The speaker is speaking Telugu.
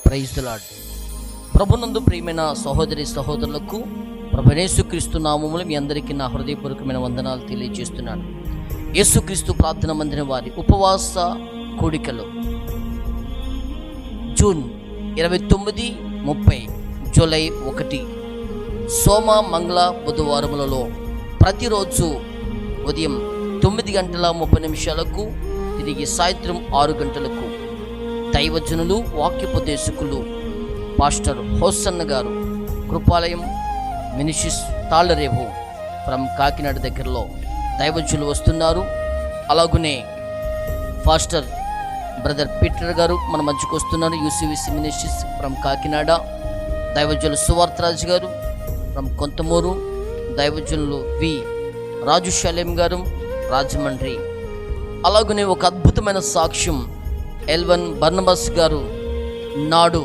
Praise the lord. ప్రభునందు ప్రియమైన సహోదరి సహోదరులకు ప్రభువైన యేసుక్రీస్తు నామములో మీ అందరికీ నా హృదయపూర్వకమైన వందనాలు తెలియజేస్తున్నాను. యేసుక్రీస్తు ప్రార్థన మందిరం వారి ఉపవాస కూడికలు జూన్ 29, 30, జూలై 1 సోమ, మంగళ, బుధవారములలో ప్రతిరోజు ఉదయం 9:30 తిరిగి సాయంత్రం 6 గంటలకు దైవజనులు, వాక్యోపదేశకులు పాస్టర్ హోసన్న గారు, కృపాలయం మినిస్ట్రీస్ తాళ్ళరేవు ఫ్రమ్ కాకినాడ దగ్గరలో దైవజనులు వస్తున్నారు. అలాగునే పాస్టర్ బ్రదర్ పీటర్ గారు మన మధ్యకు వస్తున్నారు, యూసీవీసీ మినిస్ట్రీస్ ఫ్రమ్ కాకినాడ. దైవజనులు సువార్తరాజు గారు ఫ్రమ్ కొంతమూరు, దైవజనులు వి రాజు షాలేం గారు రాజమండ్రి. అలాగనే ఒక అద్భుతమైన సాక్ష్యం ఎల్వన్ బర్నబాస్ గారు నాడు